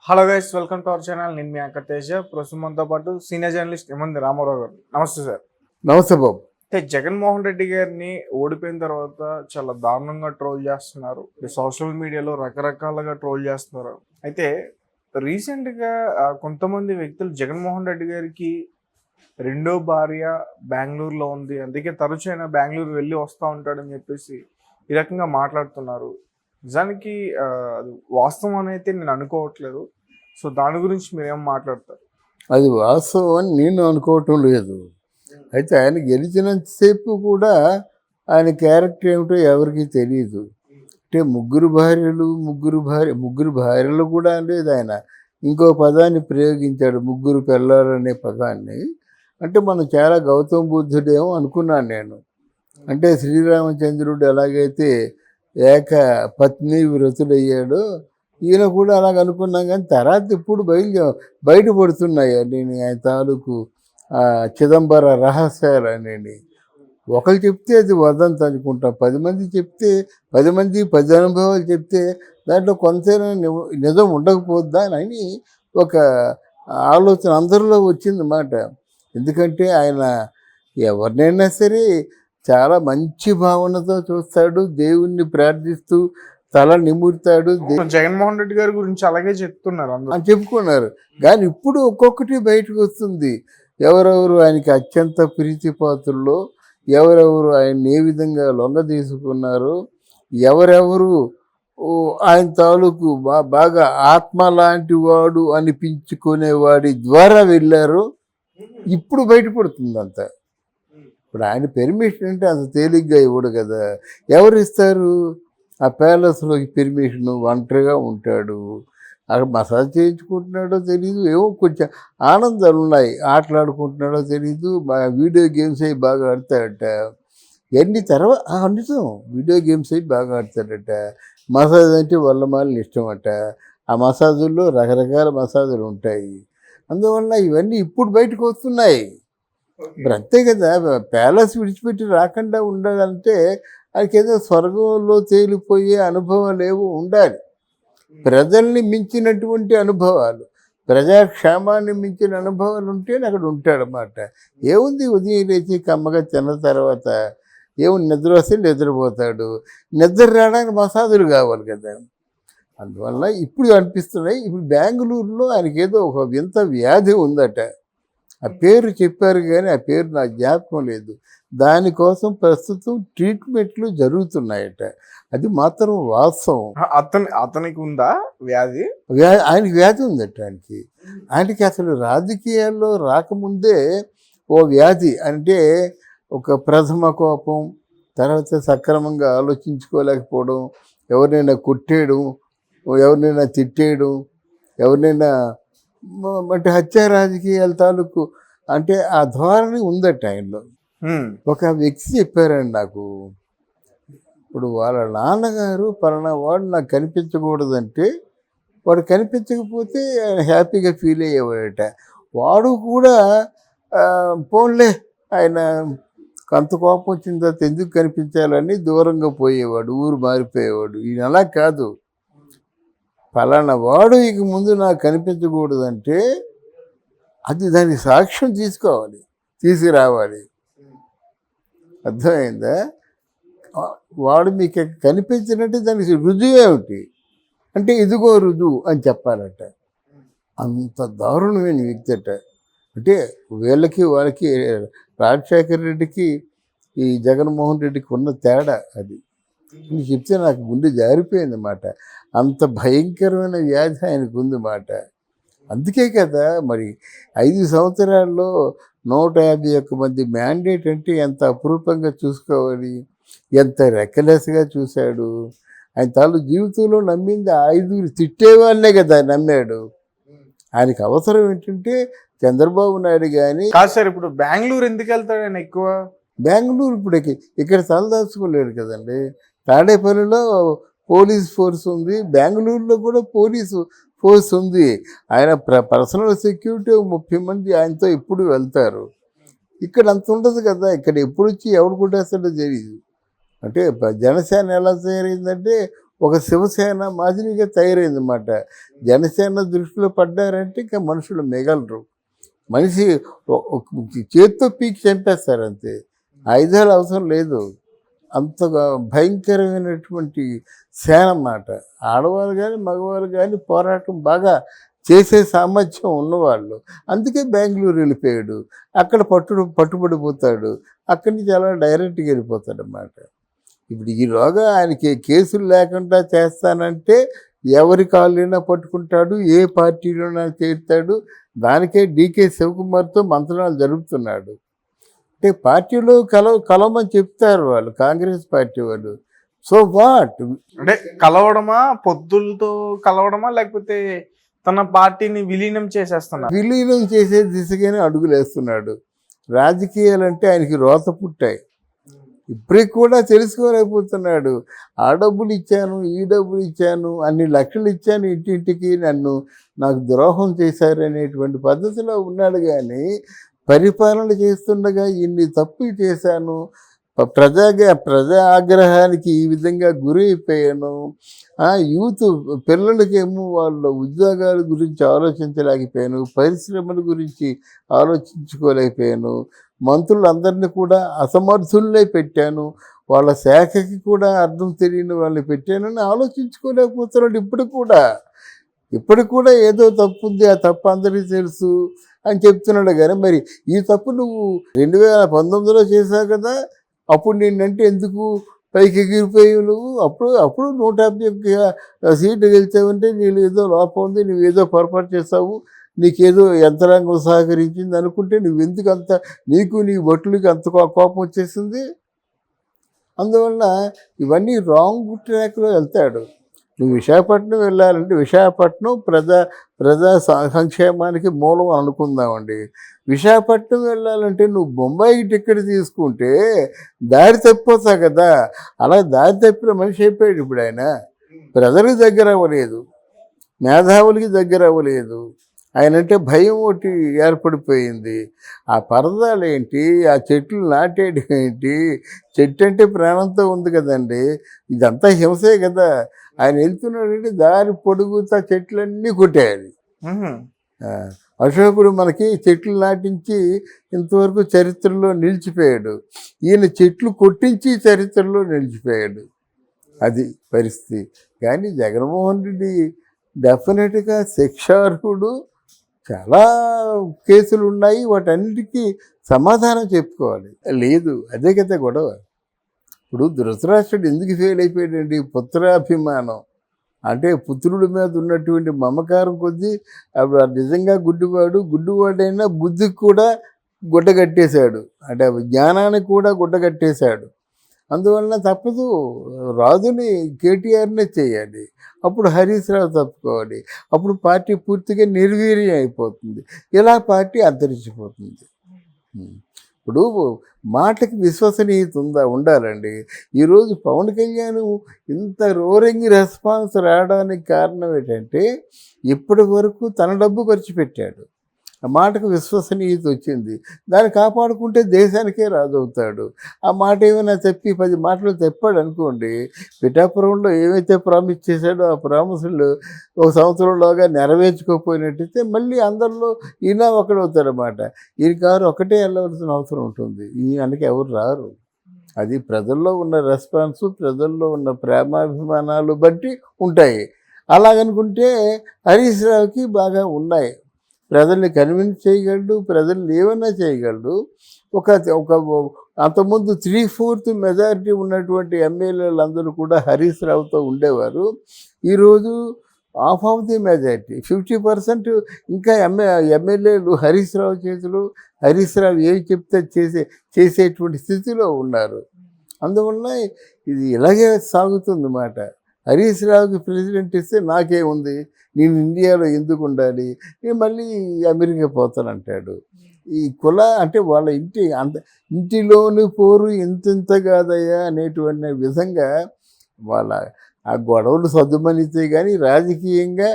Hello guys, welcome to our channel. నేను మీ anchor Teja. ప్రస్తుతం మనతో పాటు సీనియర్ జర్నలిస్ట్ ఎమ్మంది రామారావు గారు. నమస్తే సార్. నమస్తే బాబు. అయితే జగన్మోహన్ రెడ్డి గారిని ఓడిపోయిన తర్వాత చాలా దారుణంగా ట్రోల్ చేస్తున్నారు. సోషల్ మీడియాలో రకరకాలుగా ట్రోల్ చేస్తున్నారు. అయితే రీసెంట్గా కొంతమంది వ్యక్తులు జగన్మోహన్ రెడ్డి గారికి రెండో భార్య బెంగళూరులో ఉంది, అందుకే తరచైనా బెంగళూరు వెళ్ళి వస్తూ ఉంటాడని చెప్పేసి ఈ రకంగా మాట్లాడుతున్నారు. నిజానికి అది వాస్తవం అని అయితే నేను అనుకోవట్లేదు. సో దాని గురించి మీరేం మాట్లాడతారు? అది వాస్తవం అని నేను అనుకోవటం లేదు. అయితే ఆయన గెలిచినంతసేపు కూడా ఆయన క్యారెక్టర్ ఏమిటో ఎవరికీ తెలియదు. అంటే ముగ్గురు భార్యలు కూడా లేదు ఆయన. ఇంకో పదాన్ని ప్రయోగించాడు, ముగ్గురు పిల్లలనే పదాన్ని. అంటే మనం చాలా గౌతమ బుద్ధుడేమో అనుకున్నాను నేను. అంటే శ్రీరామచంద్రుడు ఎలాగైతే ఏక పత్ని వ్రతుడయ్యాడో ఈయన కూడా అలాగ అనుకున్నాం. కానీ తర్వాత ఇప్పుడు బయటపడుతున్నాయి నేను ఆయన తాలూకు చిదంబర రహస్యాలు అనేది. ఒకరు చెప్తే అది వదంతి అనుకుంటాం, 10 మంది చెప్తే 10 అనుభవాలు చెప్తే దాంట్లో కొంతైనా నిజం ఉండకపోద్దా అని ఒక ఆలోచన అందరిలో వచ్చిందన్నమాట. ఎందుకంటే ఆయన ఎవరినైనా సరే చాలా మంచి భావనతో చూస్తాడు, దేవుణ్ణి ప్రార్థిస్తూ తల నిమురుతాడు. జగన్మోహన్ రెడ్డి గారి గురించి అలాగే చెప్తున్నారు అని చెప్పుకున్నారు. కానీ ఇప్పుడు ఒక్కొక్కటి బయటకు వస్తుంది. ఎవరెవరు ఆయనకి అత్యంత ప్రీతిపాత్రుల్లో, ఎవరెవరు ఆయన్ని ఏ విధంగా లొంగ తీసుకున్నారు, ఎవరెవరు ఆయన తాలూకు బాగా ఆత్మ లాంటి వాడు అనిపించుకునేవాడి ద్వారా వెళ్ళారు. ఇప్పుడు బయటపడుతుంది అంతా. ఇప్పుడు ఆయన పెర్మిషన్ అంటే అంత తేలిగ్గా ఇవ్వడు కదా. ఎవరు ఇస్తారు ఆ ప్యాలెస్లోకి పెర్మిషన్? ఒంటరిగా ఉంటాడు, అక్కడ మసాజ్ చేయించుకుంటున్నాడో తెలీదు, ఏవో కొంచెం ఆనందాలు ఉన్నాయి, ఆటలాడుకుంటున్నాడో తెలీదు. వీడియో గేమ్స్ అవి బాగా ఆడతాడట. ఎన్ని తర్వాత నిజం, వీడియో గేమ్స్ అవి బాగా ఆడతాడట. మసాజ్ అంటే వల్లమాలని ఇష్టం అట. ఆ మసాజుల్లో రకరకాల మసాజులు ఉంటాయి. అందువల్ల ఇవన్నీ ఇప్పుడు బయటకు వస్తున్నాయి. ఇప్పుడు అంతే కదా. ప్యాలెస్ విడిచిపెట్టి రాకుండా ఉండాలంటే ఆయనకి ఏదో స్వర్గంలో తేలిపోయే అనుభవాలు ఏవో ఉండాలి. ప్రజల్ని మించినటువంటి అనుభవాలు, ప్రజాక్షేమాన్ని మించిన అనుభవాలు ఉంటేనే అక్కడ ఉంటాడన్నమాట. ఏముంది, ఉదయం లేచి కమ్మగా తిన్న తర్వాత ఏముంది, నిద్ర వస్తే నిద్రపోతాడు. నిద్ర రావడానికి మసాజులు కావాలి కదా. అందువల్ల ఇప్పుడు అనిపిస్తున్నాయి. ఇప్పుడు బెంగళూరులో ఆయనకి ఏదో ఒక వింత వ్యాధి ఉందట. ఆ పేరు చెప్పారు కానీ ఆ పేరు నాకు జ్ఞాపకం లేదు. దానికోసం ప్రస్తుతం ట్రీట్మెంట్లు జరుగుతున్నాయట. అది మాత్రం వాస్తవం. అతనికి ఉందా వ్యాధి? ఆయనకి వ్యాధి ఉందట. ఆయనకి అసలు రాజకీయాల్లో రాకముందే ఓ వ్యాధి, అంటే ఒక ప్రథమ కోపం, తర్వాత సక్రమంగా ఆలోచించుకోలేకపోవడం, ఎవరినైనా కొట్టేయడం, ఎవరినైనా తిట్టేయడం, ఎవరినైనా అంటే హత్యా రాజకీయాల తాలూకు అంటే ఆ ధోరణి ఉందట ఆయనలో. ఒక వ్యక్తి చెప్పారండి నాకు, ఇప్పుడు వాళ్ళ నాన్నగారు పలానా వాడు నాకు కనిపించకూడదంటే వాడు కనిపించకపోతే ఆయన హ్యాపీగా ఫీల్ అయ్యేవాడట. వాడు కూడా పోన్లే, ఆయన కొంత కోపం వచ్చిన తర్వాత ఎందుకు కనిపించాలని దూరంగా పోయేవాడు, ఊరు మారిపోయేవాడు. ఈయన అలా కాదు, ఫలానా వాడు ఇక ముందు నాకు కనిపించకూడదంటే అది దానికి సాక్ష్యం తీసుకురావాలి. అర్థమైందా? వాడు మీకు కనిపించినట్టు దానికి రుజువు ఏమిటి అంటే ఇదిగో రుజువు అని చెప్పాలట. అంత దారుణమైన వ్యక్తి అట. అంటే వాళ్ళకి రాజశేఖర రెడ్డికి ఈ జగన్మోహన్ రెడ్డికి ఉన్న తేడా అది. నీకు చెప్తే నాకు గుండె జారిపోయింది అన్నమాట. అంత భయంకరమైన వ్యాధి ఆయనకు ఉందన్నమాట. అందుకే కదా మరి 5 సంవత్సరాల్లో 151 మంది మ్యాండేట్ అంటే ఎంత అపురూపంగా చూసుకోవాలి, ఎంత రెక్కలెస్గా చూశాడు. ఆయన తాను జీవితంలో నమ్మింది 5 తిట్టేవాళ్ళనే కదా నమ్మాడు. ఆయనకి అవసరం ఏంటంటే చంద్రబాబు నాయుడు కానీ కాదు సార్. ఇప్పుడు బెంగళూరు ఎందుకు వెళ్తాడు ఆయన ఎక్కువ? బెంగళూరు ఇప్పుడు ఇక్కడ తలదాచుకోలేడు కదండి. తాడేపల్లిలో పోలీస్ ఫోర్స్ ఉంది, బెంగళూరులో కూడా పోలీసు ఫోర్స్ ఉంది. ఆయన పర్సనల్ సెక్యూరిటీ 30 మంది ఆయనతో ఎప్పుడు వెళ్తారు. ఇక్కడ అంత ఉండదు కదా. ఇక్కడ ఎప్పుడు వచ్చి ఎవడు కొట్టేస్తాడో తెలియదు. అంటే జనసేన ఎలా తయారైందంటే ఒక శివసేన మాదిరిగా తయారైందన్నమాట. జనసేన దృష్టిలో పడ్డారంటే ఇంకా మనుషులు మిగలరు. మనిషి చేత్తో పీకి చంపేస్తారు అంతే. ఆయుధాలు అవసరం లేదు. అంతగా భయంకరమైనటువంటి సేన అన్నమాట. ఆడవాళ్ళు కానీ మగవాళ్ళు కానీ పోరాటం బాగా చేసే సామర్థ్యం ఉన్నవాళ్ళు. అందుకే బెంగళూరు వెళ్ళిపోయాడు. అక్కడ పట్టుబడిపోతాడు. అక్కడి నుంచి అలా డైరెక్ట్గా వెళ్ళిపోతాడు అన్నమాట. ఇప్పుడు ఈలోగా ఆయనకి కేసులు లేకుండా చేస్తానంటే ఎవరి కాళ్ళైనా పట్టుకుంటాడు, ఏ పార్టీలోనైనా చేరుతాడు. దానికే డీకే శివకుమార్తో మంత్రాలు జరుపుతున్నాడు. అంటే పార్టీలో కలవమని చెప్తారు వాళ్ళు, కాంగ్రెస్ పార్టీ వాళ్ళు. So what? అంటే కలవడమా, పొత్తులతో కలవడమా, లేకపోతే తన పార్టీని విలీనం చేసేస్తున్నా? విలీనం చేసే దిశగానే అడుగులు వేస్తున్నాడు. రాజకీయాలంటే ఆయనకి రోత పుట్టాయి. ఇప్పటికి కూడా తెలుసుకోలేకపోతున్నాడు. ఆ డబ్బులు ఇచ్చాను, ఈ డబ్బులు ఇచ్చాను, అన్ని లక్షలు ఇచ్చాను ఇంటింటికి, నాకు ద్రోహం చేశారనేటువంటి పద్ధతిలో ఉన్నాడు. కానీ పరిపాలన చేస్తుండగా ఇన్ని తప్పులు చేశాను, ప్రజా ఆగ్రహానికి ఈ విధంగా గురి అయిపోయాను. యూత్ పిల్లలకేమో వాళ్ళ ఉద్యోగాల గురించి ఆలోచించలేకపోయాను, పరిశ్రమల గురించి ఆలోచించుకోలేకపోయాను, మంత్రులందరినీ కూడా అసమర్థుల్లే పెట్టాను, వాళ్ళ శాఖకి కూడా అర్థం తెలియని వాళ్ళని పెట్టానని ఆలోచించుకోలేకపోతున్నాడు. ఇప్పుడు కూడా ఏదో తప్పు ఉంది, ఆ తప్పు అందరికీ తెలుసు అని చెప్తున్నాడు. కానీ మరి ఈ తప్పు నువ్వు 2019లో చేశావు కదా, అప్పుడు నిన్నంటే ఎందుకు పైకి ఎగిరిపోయావు నువ్వు? అప్పుడు 151 సీట్లు గెలిచావంటే నీళ్ళు ఏదో లోపం ఉంది, నువ్వేదో పొరపాటు చేస్తావు, నీకేదో యంత్రాంగం సహకరించింది అనుకుంటే నువ్వెందుకు అంత, నీకు నీ బొట్టులకి అంత కోపం వచ్చేసింది? అందువల్ల ఇవన్నీ రాంగ్ ట్రాక్లో వెళ్తాడు. నువ్వు విశాఖపట్నం వెళ్ళాలంటే విశాఖపట్నం ప్రజా సంక్షేమానికి మూలం అనుకుందామండి. విశాఖపట్నం వెళ్ళాలంటే నువ్వు బొంబాయికి టికెట్ తీసుకుంటే దారి తప్పిపోతావు కదా. అలా దారి తప్పిన మనిషి అయిపోయాడు ఇప్పుడు ఆయన. ప్రజలకు దగ్గర అవ్వలేదు, మేధావులకి దగ్గర అవ్వలేదు. ఆయనంటే భయం ఒకటి ఏర్పడిపోయింది. ఆ పరదాలు ఏంటి, ఆ చెట్లు నాటేయడం ఏంటి? చెట్టు అంటే ప్రాణంతో ఉంది కదండి, ఇదంతా హింసే కదా. ఆయన వెళ్తున్నాడంటే దారి పొడుగుతా చెట్లన్నీ కొట్టేయాలి. అశోకుడు మనకి చెట్లు నాటించి ఇంతవరకు చరిత్రలో నిలిచిపోయాడు. ఈయన చెట్లు కొట్టించి చరిత్రలో నిలిచిపోయాడు. అది పరిస్థితి. కానీ జగన్మోహన్ రెడ్డి డెఫినెట్గా శిక్షార్హుడు. చాలా కేసులు ఉన్నాయి, వాటన్నిటికీ సమాధానం చెప్పుకోవాలి. లేదు, అదే కదా గొడవ. ఇప్పుడు ధృతరాష్ట్రుడు ఎందుకు ఫెయిల్ అయిపోయాడండి? పుత్రాభిమానం, అంటే పుత్రుడి మీద ఉన్నటువంటి మమకారం కొద్దీ అప్పుడు నిజంగా గుడ్డివాడైనా బుద్ధికి కూడా గుడ్డ కట్టేశాడు, అంటే జ్ఞానానికి కూడా గుడ్డ కట్టేశాడు. అందువలన తప్పదు, రాజుని కేటీఆర్నే చేయాలి, అప్పుడు హరీష్ రావు తప్పుకోవాలి, అప్పుడు పార్టీ పూర్తిగా నిర్వీర్యం అయిపోతుంది, ఇలా పార్టీ అంతరించిపోతుంది. ఇప్పుడు మాటకి విశ్వసనీయత ఉండాలండి. ఈరోజు పవన్ కళ్యాణ్ ఇంత రోరింగ్ రెస్పాన్స్ రావడానికి కారణం ఏంటంటే ఇప్పటి వరకు తన డబ్బు ఖర్చు పెట్టాడు, ఆ మాటకు విశ్వసనీయత వచ్చింది. దాన్ని కాపాడుకుంటే దేశానికే రాజవుతాడు. ఆ మాట ఏమైనా చెప్పి 10 మాటలు చెప్పాడు అనుకోండి, పిఠాపురంలో ఏవైతే ప్రామిస్ చేశాడో ఆ ప్రామిసులు 1 సంవత్సరంలోగా నెరవేర్చుకోకపోయినట్టయితే మళ్ళీ అందరిలో ఈయన ఒకడవుతాడనమాట. ఈయన కారు ఒకటే వెళ్ళవలసిన అవసరం ఉంటుంది, ఈయనకి ఎవరు రారు. అది ప్రజల్లో ఉన్న రెస్పాన్స్, ప్రజల్లో ఉన్న ప్రేమాభిమానాలు బట్టి ఉంటాయి. అలాగనుకుంటే హరీష్ రావుకి బాగా ఉన్నాయి, ప్రజల్ని కన్విన్స్ చేయగలడు, ప్రజల్ని ఏమన్నా చేయగలడు. ఒక అంతకుముందు 3/4 మెజారిటీ ఉన్నటువంటి ఎమ్మెల్యేలు అందరూ కూడా హరీష్ రావుతో ఉండేవారు. ఈరోజు హాఫ్ ఆఫ్ ది మెజారిటీ 50% ఇంకా ఎమ్మెల్యేలు హరీష్ రావు చేతులు, హరీష్ రావు ఏమి చెప్తే చేసేటువంటి స్థితిలో ఉన్నారు. అందువల్ల ఇది ఇలాగే సాగుతుంది మాట. హరీష్ రావుకి ప్రెసిడెంట్ ఇస్తే నాకేముంది, నేను ఇండియాలో ఎందుకు ఉండాలి, నేను మళ్ళీ అమెరికా పోతానంటాడు. ఈ అంటే వాళ్ళ ఇంటిలోని పోరు ఇంత కాదయ్యా అనేటువంటి విధంగా వాళ్ళ ఆ గొడవలు సర్దుమనితే కానీ రాజకీయంగా